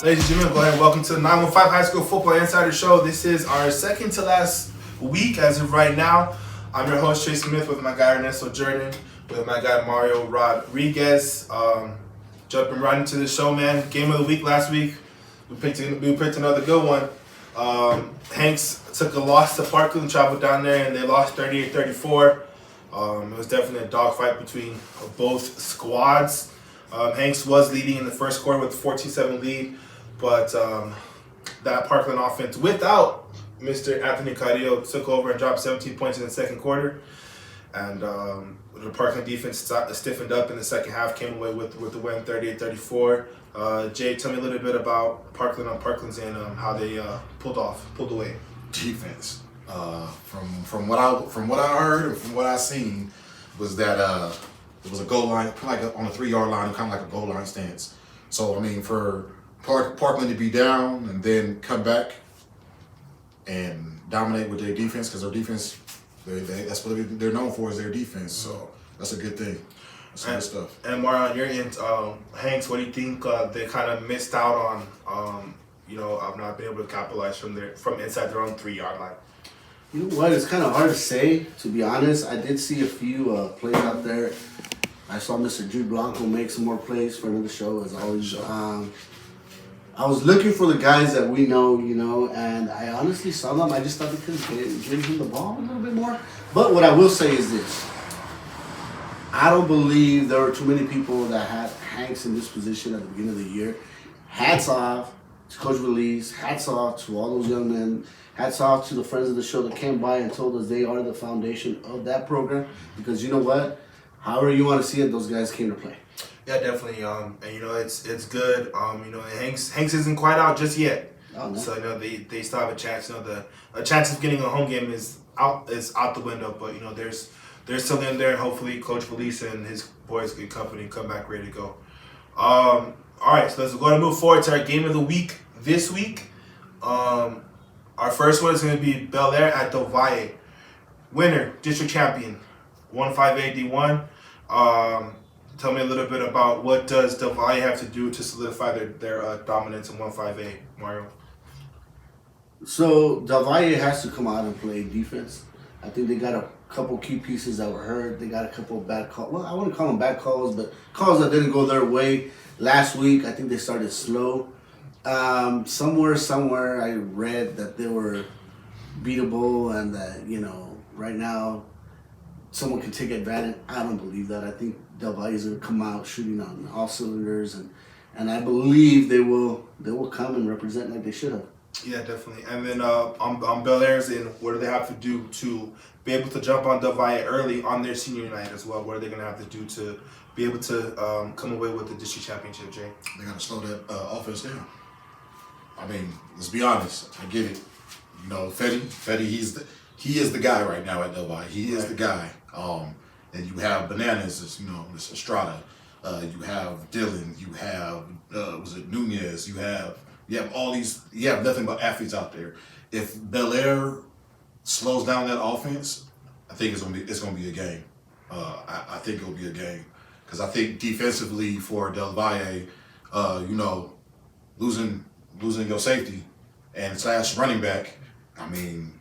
Ladies and gentlemen, go ahead and welcome to the 915 High School Football Insider Show. This is our second to last week as of right now. I'm your host, Trey Smith, with my guy Ernesto Jordan, with my guy Mario Rodriguez. Jumping right into the show, man. Game of the week last week. We picked another good one. Hanks took a loss to Parkland, traveled down there, and they lost 38-34. It was definitely a dogfight between both squads. Hanks was leading in the first quarter with a 14-7 lead, but that Parkland offense, without Mr. Anthony Carrillo, took over and dropped 17 points in the second quarter. And the Parkland defense stiffened up in the second half, came away with the win 38-34. Jay, tell me a little bit about Parkland on Parkland's and how they pulled away. Defense. From what I heard and from what I seen was that it was a goal line, kind of like on a 3-yard line, kind of like a goal line stance. So I mean, for Parkland to be down and then come back and dominate with their defense, because their defense, that's what they're known for, is their defense. So that's a good thing. That's good stuff. And more on your end, Hanks, what do you think they kind of missed out on? I've not been able to capitalize from inside their own 3-yard line. You know what? It's kind of hard to say, to be honest. I did see a few plays out there. I saw Mr. Jude Blanco make some more plays for another show, as always. I was looking for the guys that we know, and I honestly saw them. I just thought they could give him the ball a little bit more. But what I will say is this. I don't believe there were too many people that had Hanks in this position at the beginning of the year. Hats off to Coach Release. Hats off to all those young men. Hats off to the friends of the show that came by and told us they are the foundation of that program. Because you know what? However you want to see it, those guys came to play. Yeah, definitely. And it's good. Hanks isn't quite out just yet. Oh, no. So they still have a chance. The chance of getting a home game is out the window. But there's still in there, and hopefully Coach Felice and his boys and company come back ready to go. All right, so let's go ahead and move forward to our game of the week this week. Our first one is going to be Bel Air at Del Valle. Winner, district champion, 1-5 AD1. Tell me a little bit about what does Del Valle have to do to solidify their dominance in 1-5A, Mario? So Del Valle has to come out and play defense. I think they got a couple key pieces that were hurt. They got a couple of bad calls. Well, I wouldn't call them bad calls, but calls that didn't go their way. Last week, I think they started slow. Somewhere I read that they were beatable and that, right now someone can take advantage. I don't believe that. I think Del Valle is going to come out shooting on all cylinders, and I believe they will come and represent like they should have. Yeah, definitely. And then on Bel Air's end, what do they have to do to be able to jump on Del Valle early on their senior night as well? What are they going to have to do to be able to come away with the district championship, Jay? They got to slow that offense down. I mean, let's be honest. I get it. Fetty, he is the guy right now at Del Valle. He is the guy. And you have Bananas, this Estrada. You have Dylan. You have Nunez. You have all these. You have nothing but athletes out there. If Bel Air slows down that offense, I think it's gonna be a game. I think it'll be a game because I think defensively for Del Valle, losing your safety and / running back, I mean,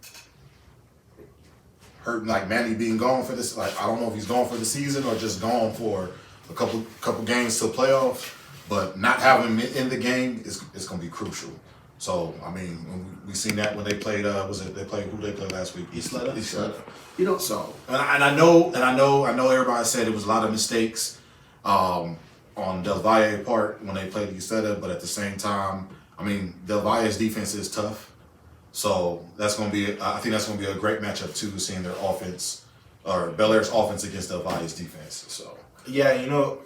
hurting like Manny being gone for this. Like I don't know if he's gone for the season or just gone for a couple games to playoffs. But not having him in the game is going to be crucial. So I mean, when we seen that when they played, who they played last week? East Leda. So and I know everybody said it was a lot of mistakes on Del Valle part when they played East Leda, but at the same time, I mean, Del Valle's defense is tough. So I think that's going to be a great matchup too, seeing their offense or Bel Air's offense against Del Valle's defense. So. Yeah,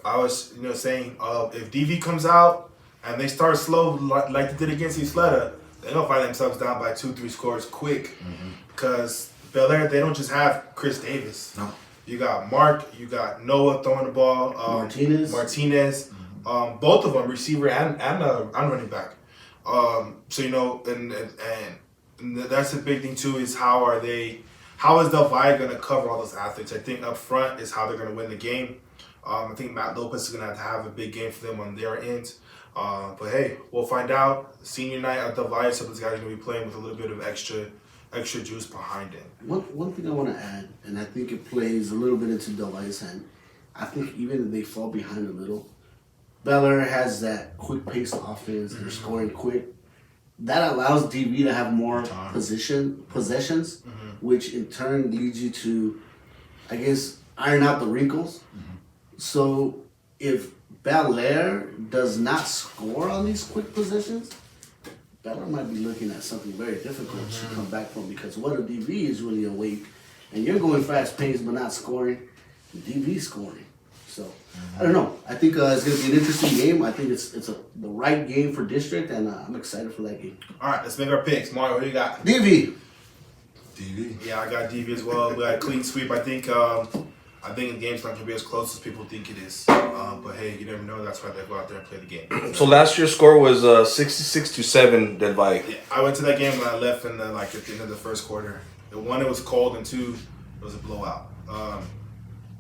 I was saying if DV comes out and they start slow like they did against East Leda, they're gonna find themselves down by 2-3 scores quick. Because Bel Air, they don't just have Chris Davis. No. You got Mark, you got Noah throwing the ball, Martinez, both of them receiver and running back. And that's the big thing too is how is Del Valle gonna cover all those athletes? I think up front is how they're gonna win the game. I think Matt Lopez is going to have a big game for them on their end. But hey, we'll find out. Senior night at the Valle, so this guy's gonna be playing with a little bit of extra juice behind him. One thing I want to add, and I think it plays a little bit into Del Valle's hand. I think even if they fall behind a little, Bel Air has that quick paced offense. They're scoring quick. That allows DV to have more possessions, which in turn leads you to, I guess, iron out the wrinkles. So if Bel Air does not score on these quick possessions, Bel Air might be looking at something very difficult to come back from, because what if DV is really awake and you're going fast paced but not scoring, DV scoring. So I don't know. I think it's going to be an interesting game. I think it's the right game for District, and I'm excited for that game. All right, let's make our picks. Mario, who you got? DV. Yeah, I got DV as well. We got a clean sweep. I think the game's not gonna be as close as people think it is. But hey, you never know. That's why they go out there and play the game. So last year's score was 66-7 Del Valle. Yeah, I went to that game and I left in at the end of the first quarter. One, it was cold, and two, it was a blowout.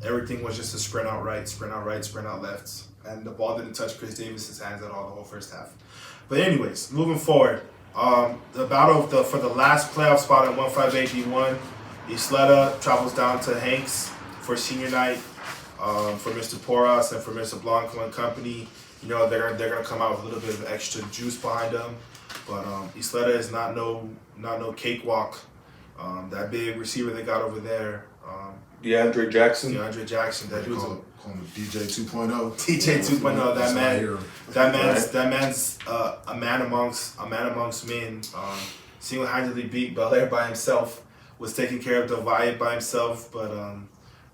Everything was just a sprint out right, sprint out left, and the ball didn't touch Chris Davis's hands at all the whole first half. But anyways, moving forward, the battle for the last playoff spot at 158D1, Isleta travels down to Hanks for senior night. For Mr. Porras and for Mr. Blanco and company, you know they're gonna come out with a little bit of extra juice behind them. But Isleta is not no cakewalk. That big receiver they got over there. DeAndre Jackson. That dude's Call him DJ 2.0. DJ 2.0. That's That man's a man amongst men. Single-handedly beat Bel Air by himself. Was taking care of Del Valle by himself. But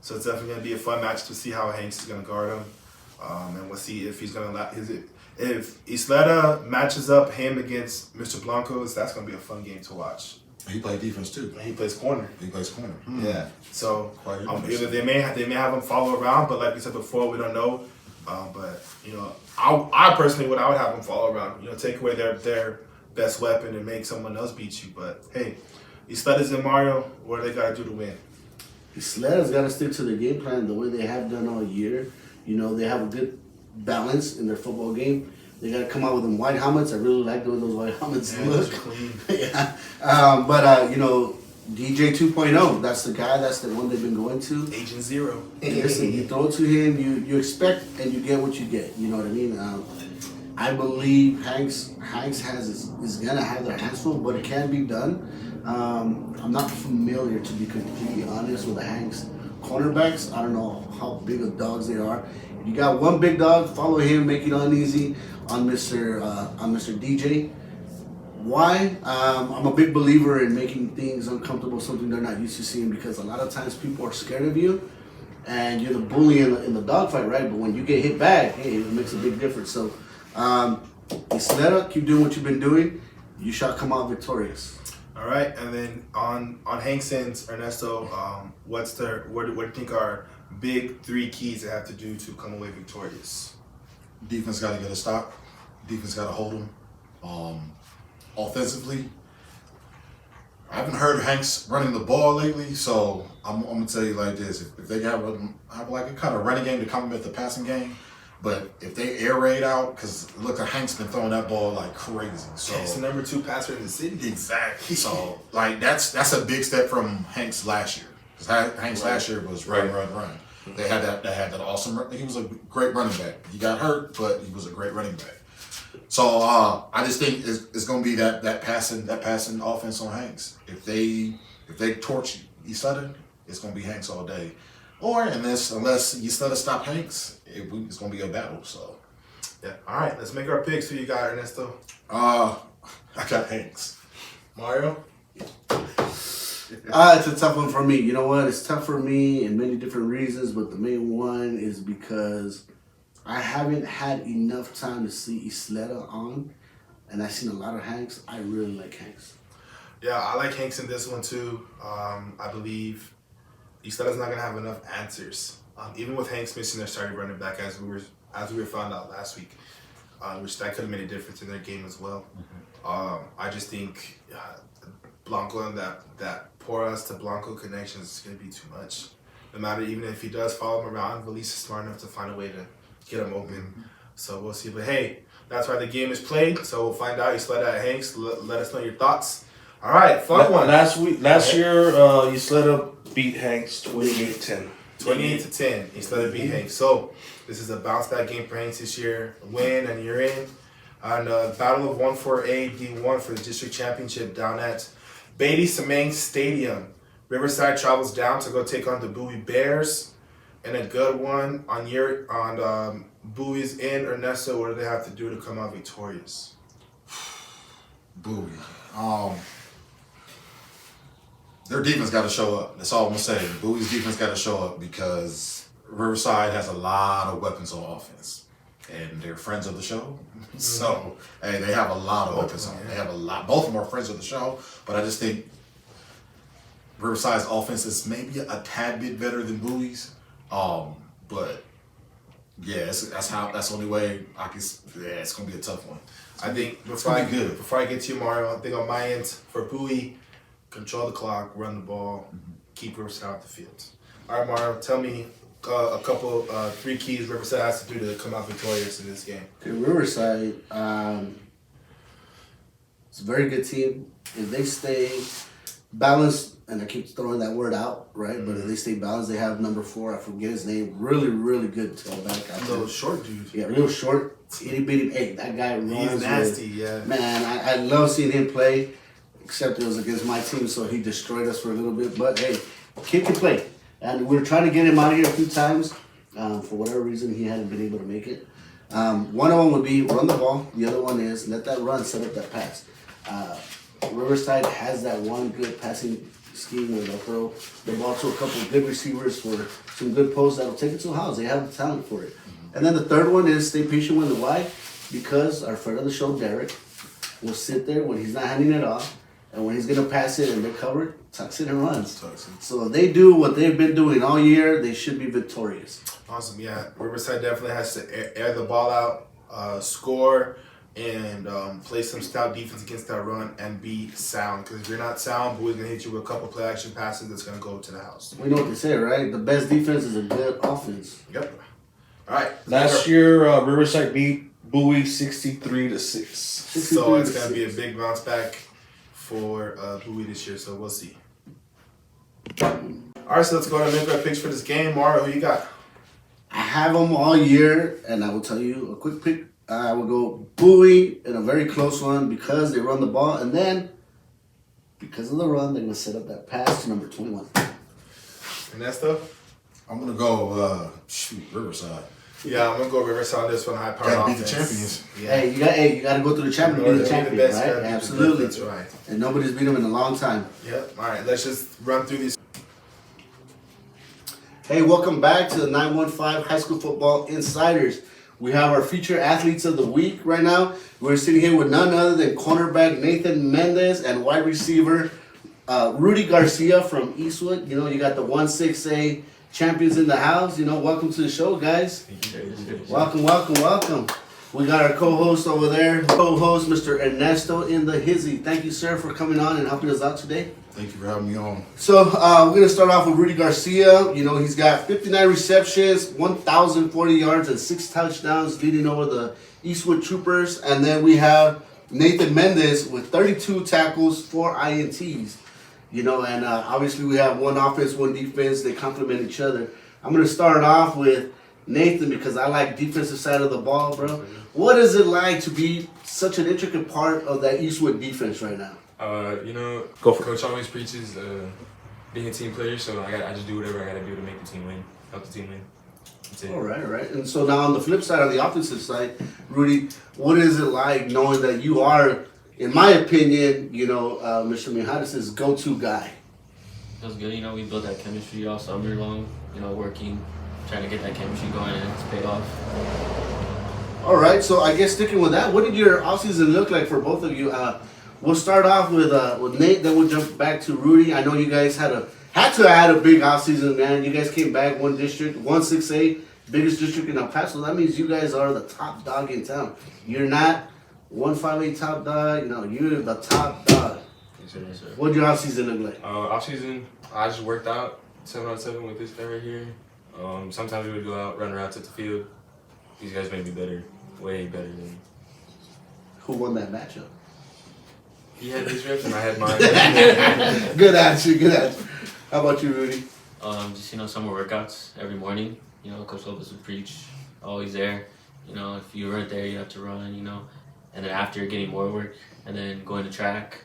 so it's definitely gonna be a fun match to see how Hanks is gonna guard him. And we'll see if he's gonna if Isleta matches up him against Mr. Blancos. That's gonna be a fun game to watch. He played defense too. He plays corner. Yeah. So either they may have him follow around, but like we said before, we don't know. But you know, I personally would have him follow around. You know, take away their best weapon and make someone else beat you. But hey, Isleta's in Mario. What do they gotta do to win? Isleta's got to stick to the game plan the way they have done all year. You know, they have a good balance in their football game. They got to come out with them white helmets. I really like the way those white helmets look. Clean. Yeah. But you know, DJ 2.0, that's the guy. That's the one they've been going to. Agent Zero. Listen, you throw it to him, you expect and you get what you get. You know what I mean? I believe Hanks is gonna have their hands full, but it can be done. I'm not familiar, to be completely honest, with the Hanks cornerbacks. I don't know how big of dogs they are. If you got one big dog, follow him, make it uneasy on Mr. DJ. Why? I'm a big believer in making things uncomfortable, something they're not used to seeing, because a lot of times people are scared of you and you're the bully in the dogfight, right? But when you get hit back, hey, it makes a big difference. So, Isleta, keep doing what you've been doing. You shall come out victorious. All right, and then on Hankson's, Ernesto, what do you think are big 3 keys they have to do to come away victorious? Defense got to get a stop. Defense got to hold them. Offensively, I haven't heard Hanks running the ball lately, so I'm gonna tell you like this: if they have like a kind of running game to complement the passing game, but if they air raid out, because look, Hanks been throwing that ball like crazy. So it's the number 2 passer in the city. Exactly. So like that's a big step from Hanks last year, because Hanks last year was run. They had that awesome. He was a great running back. He got hurt, but he was a great running back. So I just think it's going to be that passing offense on Hanks. If they torch Isleta, it's going to be Hanks all day. Or unless Isleta stop Hanks, it's going to be a battle. So yeah. All right, let's make our picks. Who you got, Ernesto? I got Hanks. Mario. It's a tough one for me. You know what? It's tough for me in many different reasons, but the main one is because I haven't had enough time to see Isleta on, and I've seen a lot of Hanks. I really like Hanks. Yeah, I like Hanks in this one too. I believe Isleta's not gonna have enough answers. Even with Hanks missing their starting running back, as we were found out last week, which that could have made a difference in their game as well. I just think Blanco and that Porras to Blanco connection is gonna be too much. No matter, even if he does follow him around, Valise is smart enough to find a way to get him open. So we'll see. But hey, that's why the game is played. So we'll find out. You slid at Hanks. Let us know your thoughts. All right, fun one. Last year, you slid up beat Hanks 28-10. 28-10. He slid beat Hanks. So this is a bounce back game for Hanks this year. Win and you're in. On the Battle of 148 D1 for the district championship down at Beatty Semang Stadium. Riverside travels down to go take on the Bowie Bears. And a good one on Bowie's in Ernesto. What do they have to do to come out victorious? Bowie. Their defense got to show up. That's all I'm gonna say. Bowie's defense got to show up because Riverside has a lot of weapons on offense, and they're friends of the show. So hey, they have a lot of weapons on. They have a lot. Both of them are friends of the show, but I just think Riverside's offense is maybe a tad bit better than Bowie's. But yeah, that's the only way I can. Yeah, it's gonna be a tough one. I think before I get to you, Mario, I think on my end for Bowie, control the clock, run the ball, keep Riverside off the field. All right, Mario, tell me a couple, 3 keys Riverside has to do to come out victorious in this game. Okay, Riverside, it's a very good team. If they stay balanced, and I keep throwing that word out, right? But if they stay balanced, they have number 4. I forget his name. Really, really good tailback. A little short dude. Yeah, real short. Itty bitty. Hey, that guy runs. He's nasty, yeah. Man, I love seeing him play. Except it was against my team, so he destroyed us for a little bit. But hey, kid can play. And we were trying to get him out of here a few times. For whatever reason, he hadn't been able to make it. One of them would be run the ball. The other one is let that run, set up that pass. Riverside has that one good passing scheme where they'll throw the ball to a couple of good receivers for some good posts that'll take it to the house. They have the talent for it. And then the third one is stay patient with the wide, because our friend of the show, Derek, will sit there when he's not handing it off, and when he's going to pass it and they're covered, tucks it and runs. So if they do what they've been doing all year, they should be victorious. Awesome, yeah. Riverside definitely has to air the ball out, score, and play some stout defense against that run and be sound. Because if you're not sound, Bowie's going to hit you with a couple play action passes that's going to go to the house. We know what they say, right? The best defense is a good offense. Yep. All right. Last year, Riverside beat Bowie 63-6. So it's going to be a big bounce back for Bowie this year, so we'll see. All right, so let's go ahead and make our picks for this game. Mario, who you got? I have them all year, and I will tell you a quick pick. I will go Bowie in a very close one because they run the ball, and then because of the run, they're going to set up that pass to number 21. Ernesto? I'm gonna go Riverside. Yeah, I'm gonna go Riverside on this one. High power Gotta offense. beat the champions. Yeah. Hey, you got to go through the champion to be the champion, best, right? Absolutely. That's right. And nobody's beat them in a long time. Yep. All right, let's just run through these. Hey, welcome back to the 915 High School Football Insiders. We have our featured athletes of the week right now. We're sitting here with none other than cornerback Nathan Mendez and wide receiver Rudy Garcia from Eastwood. You know, you got the 1-6A champions in the house. You know, welcome to the show, guys. Welcome. We got our co-host over there, co-host Mr. Ernesto in the hizzy. Thank you, sir, for coming on and helping us out today. Thank you for having me on. So we're going to start off with Rudy Garcia. You know, he's got 59 receptions, 1,040 yards, and 6 touchdowns leading over the Eastwood Troopers. And then we have Nathan Mendez with 32 tackles, 4 INTs. You know, and obviously we have one offense, one defense. They complement each other. I'm going to start off with Nathan because I like defensive side of the ball, bro. What is it like to be such an intricate part of that Eastwood defense right now? You know, Go for Coach always preaches being a team player, so I just do whatever I gotta do to make the team win, help the team win. That's it. All right. And so now on the flip side, on the offensive side, Rudy, what is it like knowing that you are, in my opinion, you know, Mr. Mijares' go-to guy? Feels good, you know, we built that chemistry all summer long, you know, working, trying to get that chemistry going, and it's paid off. All right, so I guess sticking with that, what did your offseason look like for both of you? We'll start off with Nate, then we'll jump back to Rudy. I know you guys had to add a big offseason, man. You guys came back one district, 1-6A, biggest district in El Paso. That means you guys are the top dog in town. You're not 1-5A top dog, you know, you're the top dog. Yes, sir. What did your offseason look like? Off season, I just worked out 7-on-7 with this guy right here. Sometimes we would go out, run around to the field. these guys made me better, way better than. Who won that matchup? He had his reps and I had mine. Good answer. Good answer. How about you, Rudy? Just summer workouts every morning. Coach Lopez would preach, always there. If you weren't there, you have to run. And then after, getting more work, and then going to track.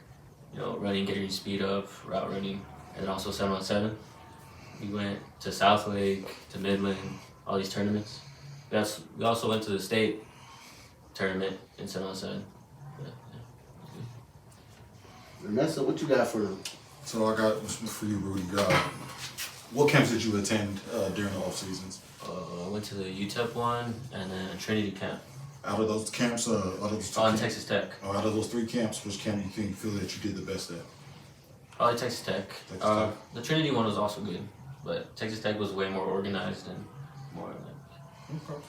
Running, getting your speed up, route running, and then also 7-on-7. We went to South Lake, to Midland, all these tournaments. We also went to the state tournament in 7-on-7. Ernesto, what you got for them? So I got for you, Rudy. What camps did you attend during the off seasons? I went to the UTEP one and then a Trinity camp. Out of those camps, In Texas Tech. Out of those 3 camps, which camp you feel that you did the best at? Probably Texas Tech. Texas Tech. The Trinity one was also good, but Texas Tech was way more organized and more like. Okay.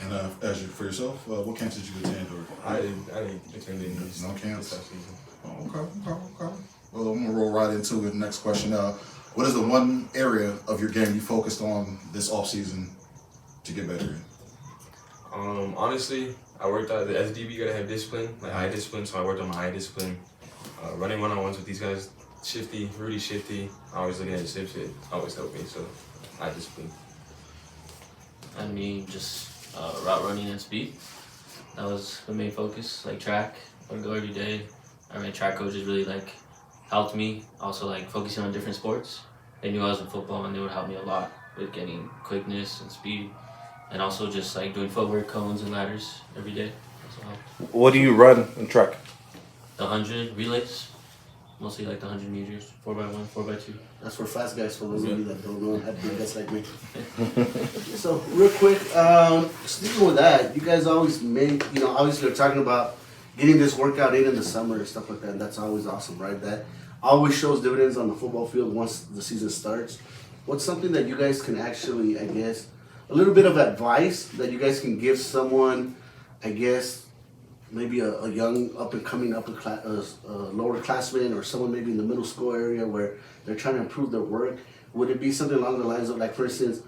And for yourself, what camps did you attend? Or I didn't attend any no camps. this season. Oh, okay. Well, I'm gonna roll right into it. Next question. What is the one area of your game you focused on this off season to get better in? Honestly, I worked out the SDB. You gotta have discipline, like eye discipline. So I worked on my eye discipline. Running one-on-ones with these guys, shifty, Rudy shifty. Always looking at his hip shit. Always helped me. So eye discipline. And me just route running and speed. That was the main focus. Like track, I would go every day. Track coaches really helped me. Also focusing on different sports. They knew I was in football and they would help me a lot with getting quickness and speed. And also just doing footwork, cones, and ladders every day. Also helped. What do you run in track? The 100 relays, mostly the 100 meters, 4x1, 4x2. That's for fast guys, for those of you that don't know, have big guys like me. So, real quick, speaking with that, you guys always obviously are talking about getting this workout in the summer and stuff like that. That's always awesome, right? That always shows dividends on the football field once the season starts. What's something that you guys can actually, I guess, a little bit of advice that you guys can give someone, I guess, maybe a young up-and-coming lower classman or someone maybe in the middle school area where they're trying to improve their work? Would it be something along the lines of, for instance,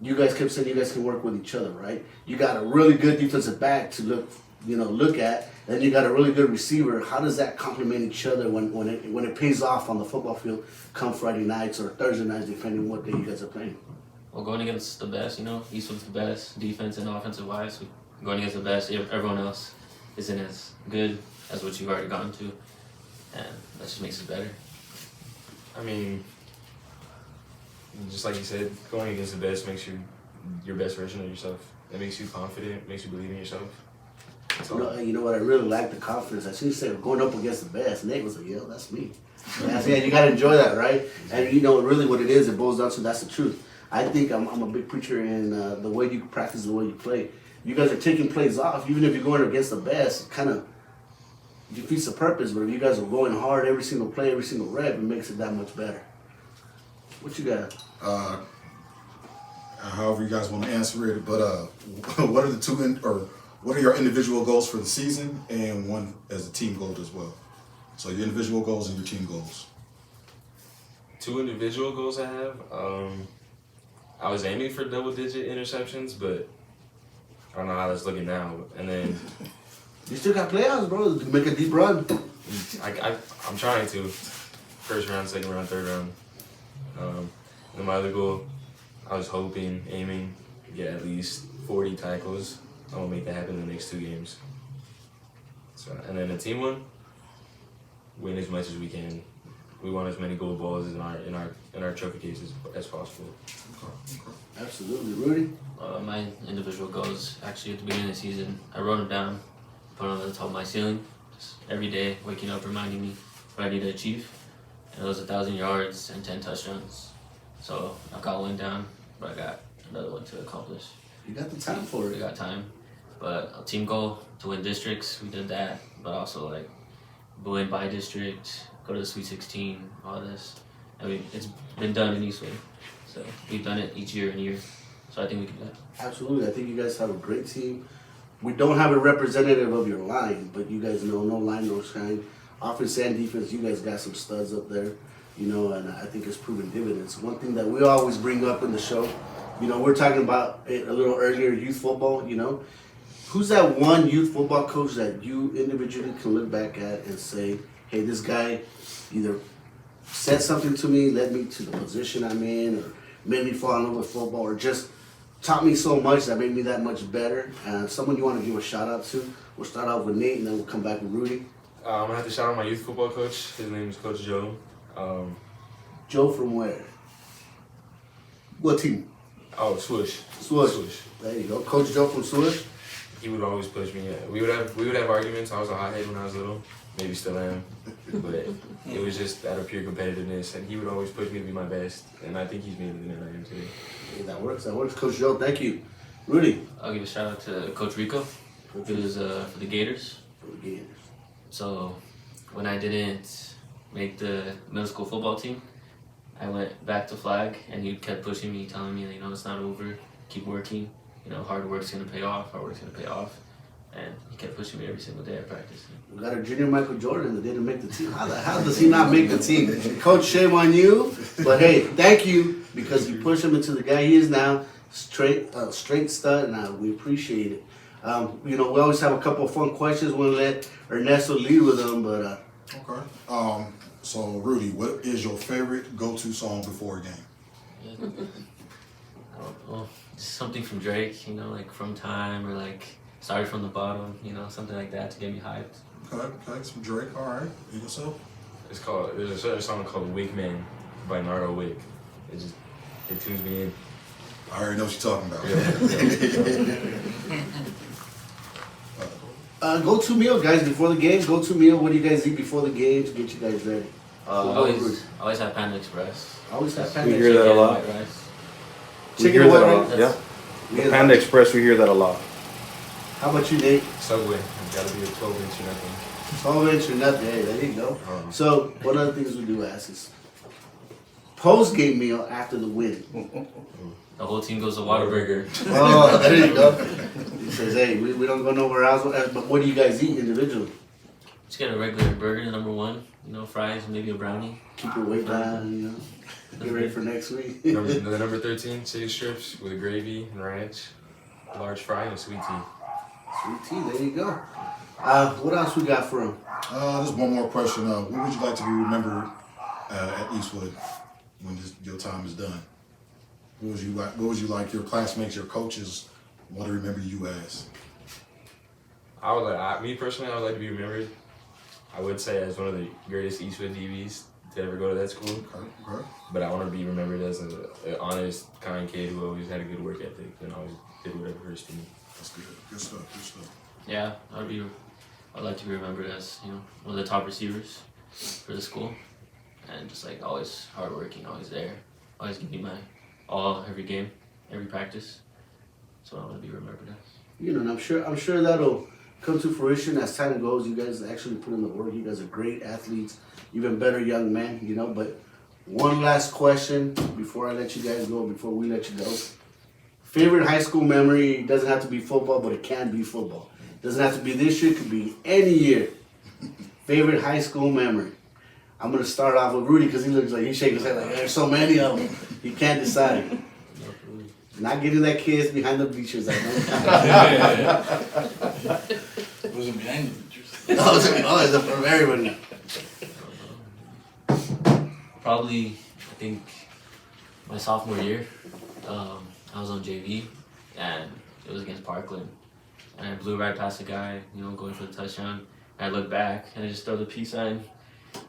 you guys kept saying you guys can work with each other, right? You got a really good defensive back to look at, and you got a really good receiver. How does that complement each other when it pays off on the football field come Friday nights or Thursday nights, depending on what day you guys are playing? Well, going against the best, Eastwood's the best, defense and offensive wise. Going against the best, everyone else isn't as good as what you've already gotten to, and that just makes it better. I mean, just like you said, going against the best makes you your best version of yourself. It makes you confident, makes you believe in yourself. You know what? I really like the confidence. As soon as you said going up against the best, Nate was like, "Yo, that's me." Yeah, you gotta enjoy that, right? And really what it is, it boils down to that's the truth. I think I'm a big preacher in the way you practice, the way you play. You guys are taking plays off, even if you're going against the best. Kind of defeats the purpose. But if you guys are going hard every single play, every single rep, it makes it that much better. What you got? However you guys want to answer it, but what are what are your individual goals for the season and one as a team goal as well? So your individual goals and your team goals. 2 individual goals I have. I was aiming for double-digit interceptions, but I don't know how that's looking now. And then You still got playoffs, bro. Make a deep run. I'm trying to. First round, second round, third round. And my other goal, I was aiming to get at least 40 tackles. I'm gonna make that happen in the next 2 games. So, and then the team one, win as much as we can. We want as many gold balls in our trophy cases as possible. Absolutely, Rudy. My individual goals, actually at the beginning of the season, I wrote them down, put them on the top of my ceiling, just every day, waking up, reminding me what I need to achieve. And it was 1,000 yards and 10 touchdowns. So I got one down, but I got another one to accomplish. You got the time for We it. got time. But a team goal to win districts, we did that. But also win by district, go to the Sweet 16, all this. I mean, it's been done in Eastwood. So we've done it each year and year. So I think we can do that. Absolutely. I think you guys have a great team. We don't have a representative of your line, but you guys know no line, no shine. Offense and defense, you guys got some studs up there, and I think it's proven dividends. One thing that we always bring up in the show You know, we're talking about it a little earlier, youth football, you know. Who's that one youth football coach that you individually can look back at and say, hey, this guy either said something to me, led me to the position I'm in, or made me fall in love with football, or just taught me so much that made me that much better? Someone you want to give a shout out to? We'll start off with Nate and then we'll come back with Rudy. I'm gonna have to shout out my youth football coach. His name is Coach Joe. Joe from where? What team? Oh, Swoosh. Swoosh. There you go. Coach Joe from Swoosh. He would always push me. We would have arguments. I was a hothead when I was little. Maybe still am. But it was just out of pure competitiveness. And he would always push me to be my best. And I think he's made me the man I am today. Hey, that works. Coach Joe, thank you. Rudy. I'll give a shout out to Coach Rico. He was for the Gators. For the Gators. So when I didn't make the middle school football team, I went back to flag, and he kept pushing me, telling me, you know, it's not over, keep working, you know, hard work's gonna pay off, and he kept pushing me every single day at practice. We got a junior Michael Jordan that didn't make the team. How the hell does he not make the team? Coach, shame on you, but hey, thank you, because you pushed him into the guy he is now, straight stud, and we appreciate it. You know, we always have a couple of fun questions. We'll let Ernesto lead with them, but Okay. So Rudy, what is your favorite go-to song before a game? I don't know, just something from Drake, you know, like From Time, or like Started From the Bottom, you know, something like that to get me hyped. Okay, some Drake. All right, and yourself? There's a certain song called Wickman by Nardo Wick. It tunes me in. I already know what you're talking about. go-to meal, guys, before the game. Go-to meal. What do you guys eat before the game to get you guys ready? Always have Panda Express. Always have We Panda hear that a lot. White rice. We Chicken hear and that white a rice? lot. Yeah. We The hear Panda that. Express, we hear that a lot. How about you, Nate? Subway. It's gotta be a 12-inch or nothing. 12-inch or nothing. Hey, there you go. Um, So one of the things we do ask is post-game meal after the win. The whole team goes to Whataburger. Oh, there you go. He says, hey, we don't go nowhere else. But what do you guys eat individually? Just get a regular burger, number one. You know, fries, maybe a brownie. Keep your weight down, you know. Get ready for next week. the number 13 chicken strips with gravy and ranch, large fry, and a sweet tea. Sweet tea, there you go. What else we got for him? There's one more question. What would you like to be remembered at Eastwood when your time is done? What would you like your classmates, your coaches, want to remember you as? Me personally, I would like to be remembered, I would say, as one of the greatest Eastwood DBs to ever go to that school. Okay. But I want to be remembered as an honest, kind kid who always had a good work ethic and always did whatever hurts me. That's good. Good stuff. Yeah, I'd like to be remembered as, you know, one of the top receivers for the school, and just like always hardworking, always there, always giving my all every game, every practice. That's what I want to be remembered as. You know, and I'm sure that'll come to fruition as time goes. You guys actually put in the work. You guys are great athletes, even better young men, you know. But one last question before I let you guys go, before we let you go. Favorite high school memory? It doesn't have to be football, but it can be football. It doesn't have to be this year, it could be any year. Favorite high school memory? I'm going to start off with Rudy because he looks like he's shaking his head like there's so many of them. He can't decide. Not getting that kiss behind the bleachers. I know. It wasn't behind the bleachers. Oh, it's from everybody. Probably, I think, my sophomore year, I was on JV, and it was against Parkland. And I blew right past the guy, you know, going for the touchdown. And I looked back, and I just throw the peace sign.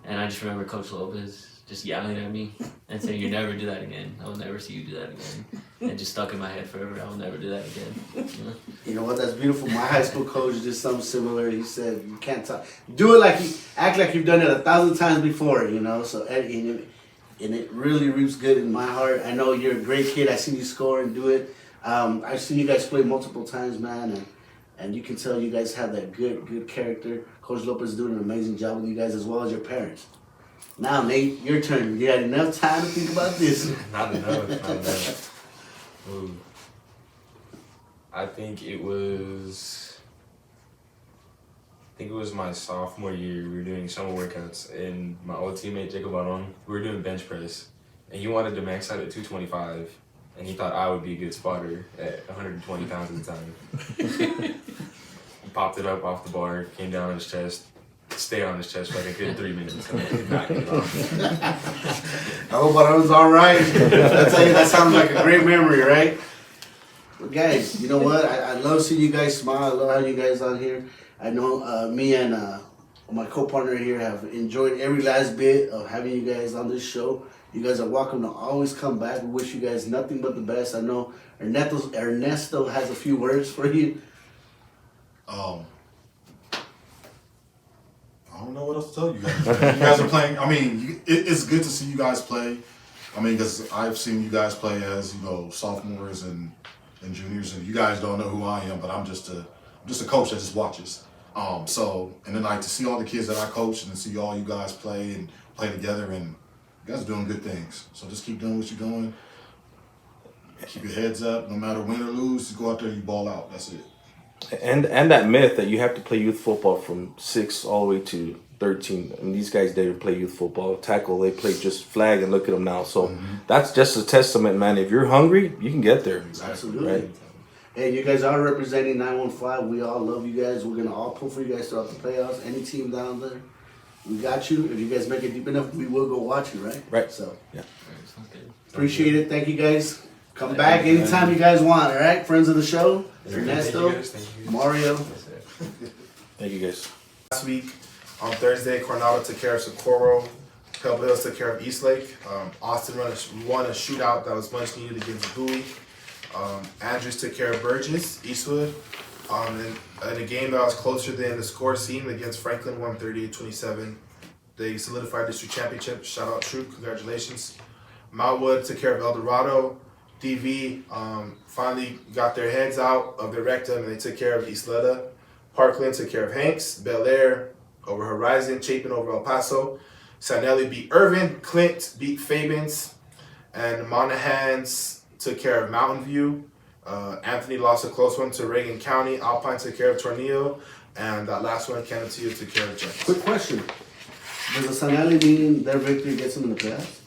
And I just remember Coach Lopez just yelling at me and saying, "You never do that again. I will never see you do that again." And it just stuck in my head forever. I will never do that again. You know? You know what? That's beautiful. My high school coach did something similar. He said, "You can't talk. Do it like act like you've done it 1,000 times before." You know. So and it really reaps good in my heart. I know you're a great kid. I've seen you score and do it. I've seen you guys play multiple times, man, and you can tell you guys have that good character. Coach Lopez is doing an amazing job with you guys as well as your parents. Now, Nate, your turn. You had enough time to think about this. Not enough. Ooh. I think it was my sophomore year. We were doing summer workouts, and my old teammate Jacob Baron, we were doing bench press, and he wanted to max out at 225, and he thought I would be a good spotter at 120 pounds at the time. He popped it up off the bar, came down on his chest, stayed on his chest for like a good 3 minutes. And I did not get it off. I hope I was all right. I tell you, that sounds like a great memory, right? But guys, you know what? I love seeing you guys smile. I love having you guys on here. I know me and my co-partner here have enjoyed every last bit of having you guys on this show. You guys are welcome to always come back. We wish you guys nothing but the best. I know Ernesto has a few words for you. I don't know what else to tell you guys. You guys are playing. I mean, it's good to see you guys play. I mean, because I've seen you guys play as sophomores and juniors, and you guys don't know who I am, but I'm just a coach that just watches. So and then like to see all the kids that I coach and to see all you guys play and play together, and you guys are doing good things. So just keep doing what you're doing. Keep your heads up. No matter win or lose, you go out there, you ball out. That's it. And that myth that you have to play youth football from 6 all the way to 13. I mean, these guys, they play youth football. Tackle, they play just flag, and look at them now. So that's just a testament, man. If you're hungry, you can get there. Absolutely. Right? Hey, you guys are representing 915. We all love you guys. We're going to all pull for you guys throughout the playoffs. Any team down there, we got you. If you guys make it deep enough, we will go watch you, right? Right. So, Yeah. appreciate it. Thank you guys. Come back anytime you guys want, all right? Friends of the show, Ernesto, Mario. Thank you, guys. Last week, on Thursday, Coronado took care of Socorro. Pebble Hills took care of Eastlake. Austin won a shootout that was much needed against Bowie. Andrews took care of Burgess, Eastwood. In a game that was closer than the score seemed against Franklin, 138-27. They solidified district championship. Shout out Troop, congratulations. Mountwood took care of El Dorado. DV finally got their heads out of their rectum and they took care of Isleta. Parkland took care of Hanks. Bel Air over Horizon. Chapin over El Paso. Sanelli beat Irvin. Clint beat Fabens. And Monahans took care of Mountain View. Anthony lost a close one to Reagan County. Alpine took care of Tornillo. And that last one, Canutillo took care of Jones. Quick question. Does the Sanelli mean their victory gets them in the playoffs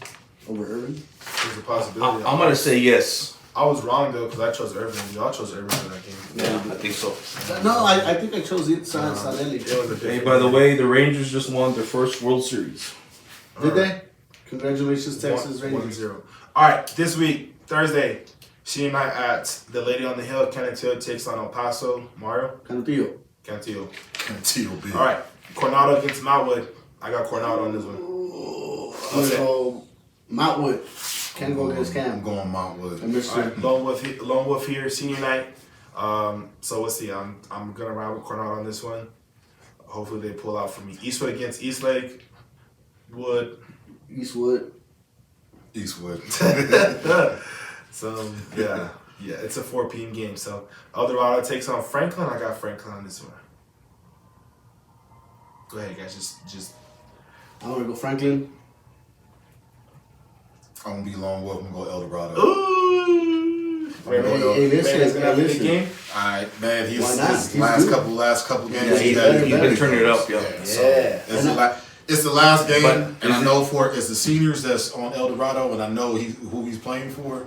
over Irvin? There's a possibility. I'm going to say yes. I was wrong though because I chose Irvin. Y'all chose Irvin for that game. Yeah, I think so. No, I think I chose Sanelli. It was a Hey, different by the game. way, the Rangers just won their first World Series. Did they? Congratulations, Texas Rangers. 1-0. All right, this week, Thursday, Senior night at the Lady on the Hill. Canutillo takes on El Paso. Mario? Canutillo. Canutillo. T.O.B. All right, Coronado against Mountwood. I got Coronado on this one. I'm gonna go Mountwood. Can't go against I'm Cam. going Mountwood. And All Mr. right, Lone Wolf here, senior night. So we'll see. I'm gonna ride with Coronado on this one. Hopefully they pull out for me. Eastwood against Eastlake. Wood. Eastwood. Eastwood. So yeah, it's a 4 p.m. game. So El Dorado takes on Franklin. I got Franklin on this one. Go ahead, guys. Just. I'm gonna go Franklin. I'm gonna be Lone Wolf. I'm gonna go El Dorado. Ooh. Wait, listen, gonna have a good listen. game. All right, man. Why His not? He's last good. couple games. Yeah, he's had been turning it up, yo. So it's the last game, But and I know for it's the seniors that's on El Dorado, and I know who he's playing for.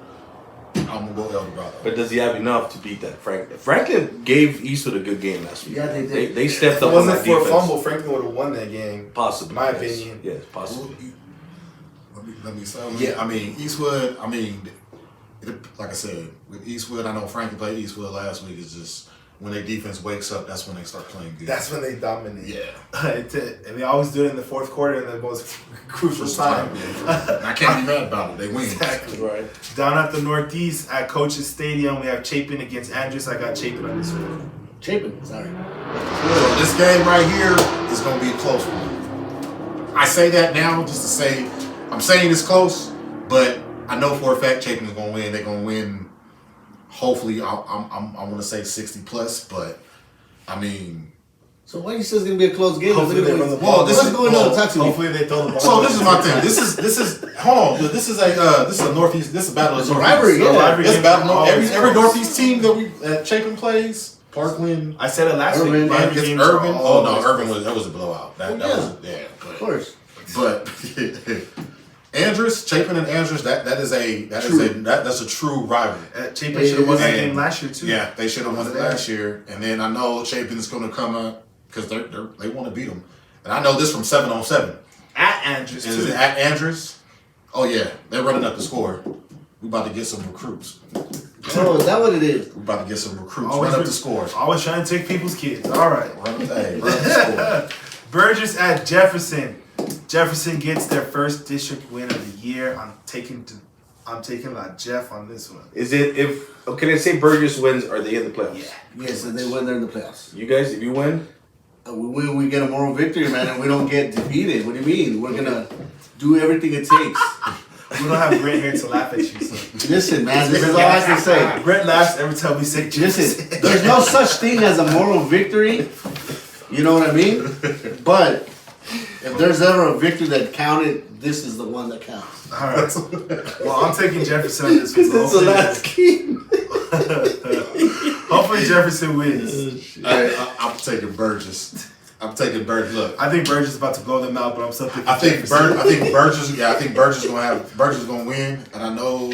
I'm gonna go El Dorado. But does he have enough to beat that Franklin? Franklin gave Eastwood a good game last week. Yeah, they did. They stepped If it up on wasn't that for a defense. fumble, Franklin would have won that game. Possibly. My yes. opinion. Yes, possibly. Let me say. Yeah, I mean Eastwood. I mean, like I said, with Eastwood, I know Franklin played Eastwood last week. It's just when their defense wakes up, that's when they start playing good. That's when they dominate. Yeah. And they always do it in the fourth quarter in the most crucial time. Yeah. And I can't be mad about it. They win. Exactly. Right. Down at the Northeast at Coach's Stadium, we have Chapin against Andrews. I got Chapin on this one. Chapin, sorry. So this game right here is going to be a close one. I say that now just to say, I'm saying it's close, but I know for a fact Chapin is going to win. They're going to win. Hopefully, I want to say 60 plus, but I mean. So why you say it's gonna be a close game? Hopefully they run the ball. What's going on? Talk to me. Hopefully they throw the ball. So this is my thing. This is hold on. This is a Northeast. This is a battle. It's of a Northeast. rivalry, yeah. Rivalry It's a game. battle. Always Every close. Northeast team that Chapin plays, Parkland. I said it last Irvin, week. Rivalry It's games Irvin. are Oh no, always Irvin close. was a blowout. That yeah. was Of course. but Andrews, Chapin and Andrews, that's a true rival. Chapin should have won that game last year too. Yeah, they should have won it last year. And then I know Chapin is going to come up because they want to beat them. And I know this from 7-on-7. At Andrews Is it at Andrews? Oh yeah, they're running up the score. We about to get some recruits. So is that what it is? We're about to get some recruits. Run up the scores. Always trying to take people's kids. All right. Run up the score. Burgess at Jefferson. Jefferson gets their first district win of the year. I'm taking Jeff on this one. Is it can I say Burgess wins? Are they in the playoffs? Yeah. Yes, and they win. They're in the playoffs. You guys, if you win, We get a moral victory, man, and we don't get defeated. What do you mean? We're gonna do everything it takes. We don't have Brent here to laugh at you. So. Listen, man, this is all I can say. Brent laughs every time we say Jefferson. Listen, there's no such thing as a moral victory. You know what I mean? But if there's ever a victory that counted, this is the one that counts. All right. Well, I'm taking Jefferson on this one. this is the last game. Hopefully Jefferson wins. I'm taking Burgess. Look, I think Burgess is about to blow them out, but I'm still thinking. I think Burgess. Yeah, I think Burgess gonna win, and I know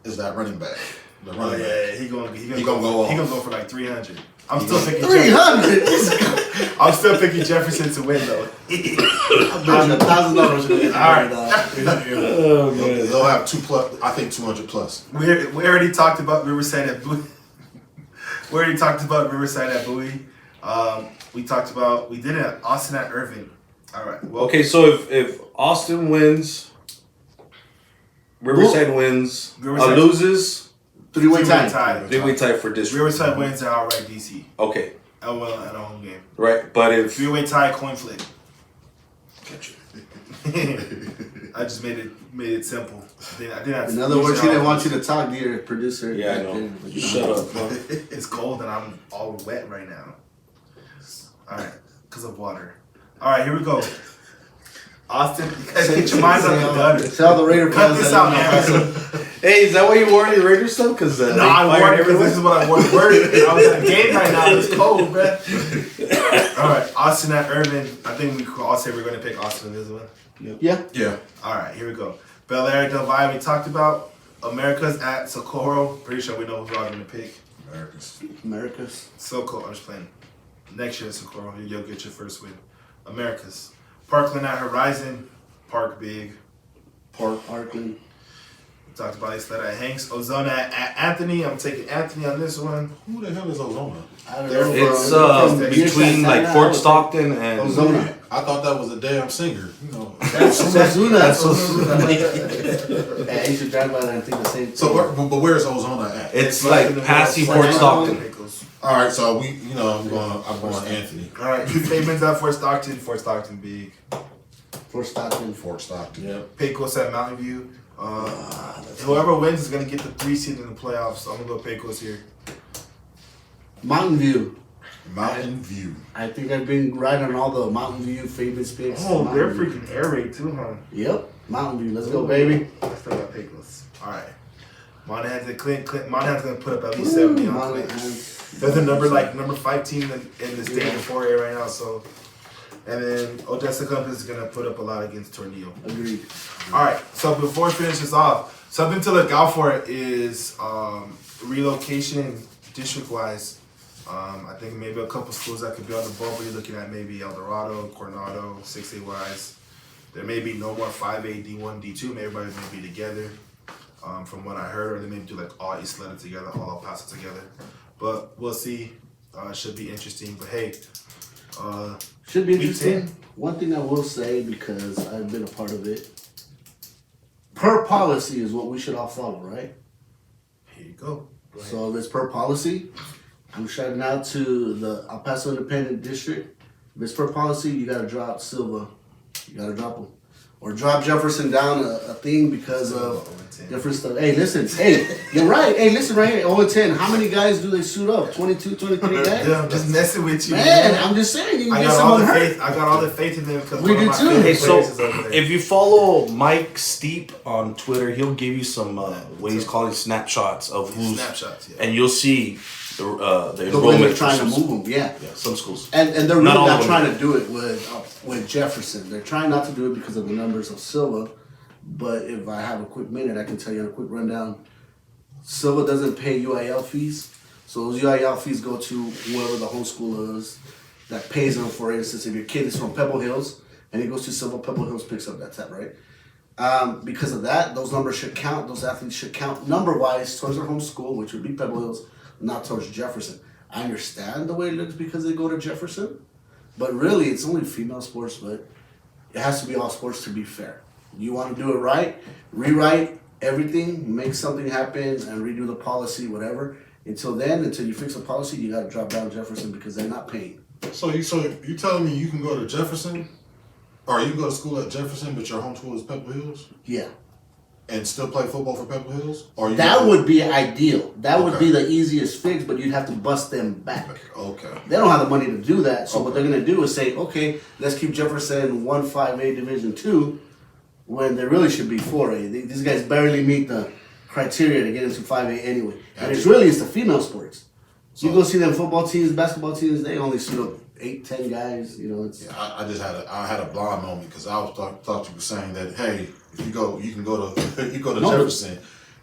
is that running back. The running back. Yeah, he gonna go off. He gonna go for like 300. I'm still picking 300. I'm still picking Jefferson to win though. I'm betting $1,000. All right. Oh man. They'll have 2+. I think 200+. We already talked about Riverside at Bowie. We already talked about Riverside at Bowie. We did it at Austin at Irving. All right. Well, Okay, so if Austin wins, Riverside wins, Riverside- loses, Three-way tie. then we tie for district. Riverside wins, they're outright DC. Okay, Oh well, at a home game. right. But if Three-way tie, coin flip. I just made it simple. I didn't have to In other use words, it he all. didn't want you to talk to your producer. yeah, I back know. then, but you Shut up. Huh? It's cold and I'm all wet right now. All right, because of water. All right, here we go. Austin, you guys get your minds on the gutter. Tell the Raider Cut fans this that out, man. Hey, is that why you wore your Raider stuff? Because No, I wore it because this is what I wore to work. I was at a game right now. It's cold, man. All right, Austin at Irvin. I think we could all say we're going to pick Austin in this one. Yeah. Yeah. All right, here we go. Bel Air, Del Valle, we talked about. America's at Socorro. Pretty sure we know who we're all going to pick. America's. Socorro, I'm just playing. Next year, Socorro, you'll get your first win. America's. Parkland at Horizon. Park Big. Parkland. We talked about Isleta at Hanks. Ozona at Anthony. I'm taking Anthony on this one. Who the hell is Ozona? I don't They're know. from- It's between like Fort Stockton and Ozona. I thought that was a damn singer. You know. Sosuna. Ozona. Yeah, you should drive by there and think the same thing. So, but where's Ozona at? It's like passing Fort Stockton. All right, so I'm going Anthony. All right, Fabian's at Fort Stockton. Fort Stockton Big. For Stockton. Fort Stockton. Yep. Pecos at Mountain View. Whoever wins is going to get the 3 seed in the playoffs. So I'm going to go Pecos here. Mountain View. Mountain View. I think I've been right on all the Mountain View favorites picks. Oh, Mountain they're View. freaking air raid too, huh? Yep. Mountain View. Let's go, baby. I still got Pecos. All right. Monahan's at Clint. Monahan's going to put up at least 70 on Clint. They're the number 5 team in the state of 4A right now. So, and then Odessa Compass is gonna put up a lot against Tornillo. Agreed. All right. So before we finish this off, something to look out for is relocation district wise. I think maybe a couple schools that could be on the bubble. You're looking at maybe El Dorado, Coronado, 6A wise. There may be no more 5A, D1, D2. Maybe everybody may be together. From what I heard, or they may do like all Isleta together, all El Paso together. But we'll see. Should be interesting. But hey, Should be Week interesting. 10. One thing I will say, because I've been a part of it, per policy is what we should all follow, right? here you go. Go ahead. So if it's per policy, I'm shouting out to the El Paso Independent District. If it's per policy, you gotta drop Silva. You gotta drop him. Or drop Jefferson down a thing because of different stuff. Hey, listen. Hey, you're right. Hey, listen right here. 0-10. How many guys do they suit up? 22, 23 guys? Yeah, I'm just messing with you. Man, I'm just saying. You can I get got all someone the hurt. faith. I got all the faith in them because We one of do my too. favorite Hey, so players is over there. if you follow Mike Steep on Twitter, he'll give you some what he's calling snapshots of who's, Snapshots, yeah. and you'll see the The way they're enrollment. trying to for some move them, yeah. Yeah, some schools. And they're Not really all not of them. trying to do it with Jefferson. They're trying not to do it because of the numbers of Silva. But if I have a quick minute, I can tell you on a quick rundown. Silva doesn't pay UIL fees. So those UIL fees go to whoever the homeschool is that pays them. For instance, if your kid is from Pebble Hills and he goes to Silva, Pebble Hills picks up that tab, right? Because of that, those numbers should count. Those athletes should count number-wise towards their home school, which would be Pebble Hills, not towards Jefferson. I understand the way it looks because they go to Jefferson, but really it's only female sports, but it has to be all sports to be fair. You want to do it right, rewrite everything, make something happen, and redo the policy, whatever. Until then, until you fix the policy, you got to drop down Jefferson because they're not paying. So you telling me you can go to Jefferson, or you can go to school at Jefferson, but your home school is Pebble Hills, Yeah. and still play football for Pebble Hills? Or you That would be ideal. That would Okay. be the easiest fix, but you'd have to bust them back. Okay. They don't have the money to do that, so what Okay. they're gonna do is say, okay, let's keep Jefferson 1-5A Division 2, when they really should be 4A. These guys barely meet the criteria to get into 5A anyway. And it's the female sports. You go see them football teams, basketball teams, they only suit up 8-10 guys. You know, it's Yeah, I had a blind moment because I was thought you were saying that, hey, if you go, you can go to you go to No. Jefferson,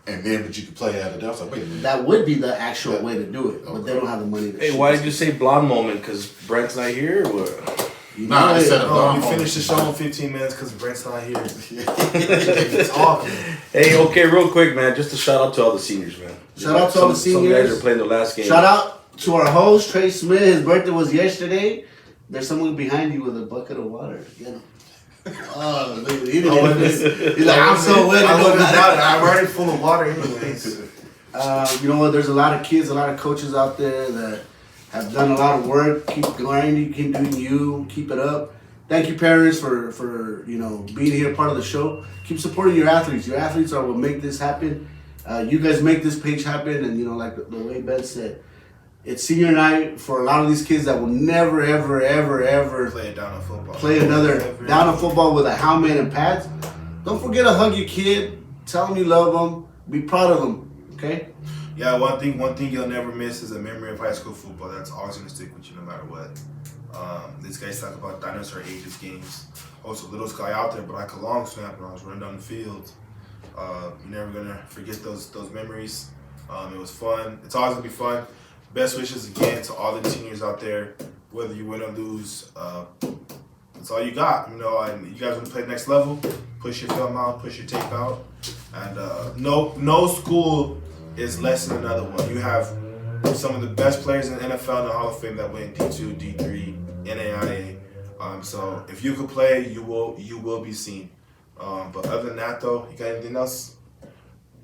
and then but you can play at it. I was like, wait a minute. that would be the actual way to do it, but Okay. they don't have the money to Hey, shoot. why did you say blonde moment? Because Brent's not here? Or what? You Nah, know I it. said a Oh, blind we moment. finished the show in 15 minutes because Brent's not here. Talking. Hey, okay, real quick, man. Just a shout out to all the seniors, man. Shout out to all the Some guys seniors. are playing the last game. Shout out to our host, Trey Smith. His birthday was yesterday. There's someone behind you with a bucket of water. Get him. Oh, look, he didn't even miss. He's like, I'm so wet. I I wouldn't don't doubt it. matter. I'm already full of water anyways. You know what? There's a lot of kids, a lot of coaches out there that have done a lot of work. Keep grinding, keep doing you, keep it up. Thank you, parents, for being here, part of the show. Keep supporting your athletes. Your athletes are what make this happen. You guys make this page happen, and like the way Ben said, it's senior night for a lot of these kids that will never, ever, ever, ever Play it down on football. play another down of football with a helmet and pads. Don't forget to hug your kid. Tell them you love them. Be proud of them. Okay. Yeah, one thing you'll never miss is a memory of high school football. That's always gonna stick with you no matter what. These guys talk about dinosaur ages games. I was the littlest guy out there, but I could long snap when I was running down the field. You're never gonna forget those memories. It was fun. It's always gonna be fun. Best wishes again to all the seniors out there. Whether you win or lose, that's all you got. And you guys want to play next level. Push your film out, push your tape out, and no school is less than another one. You have some of the best players in the NFL and the Hall of Fame that went D2, D3, NAIA. So if you could play, you will be seen. But other than that, though, you got anything else,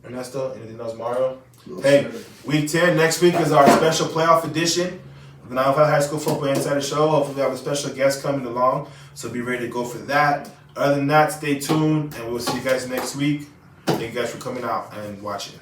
Ernesto? Anything else, Mario? Hey, Week 10 next week is our special playoff edition of the 905 High School Football Insider Show. Hopefully, we have a special guest coming along, so be ready to go for that. Other than that, stay tuned, and we'll see you guys next week. Thank you guys for coming out and watching.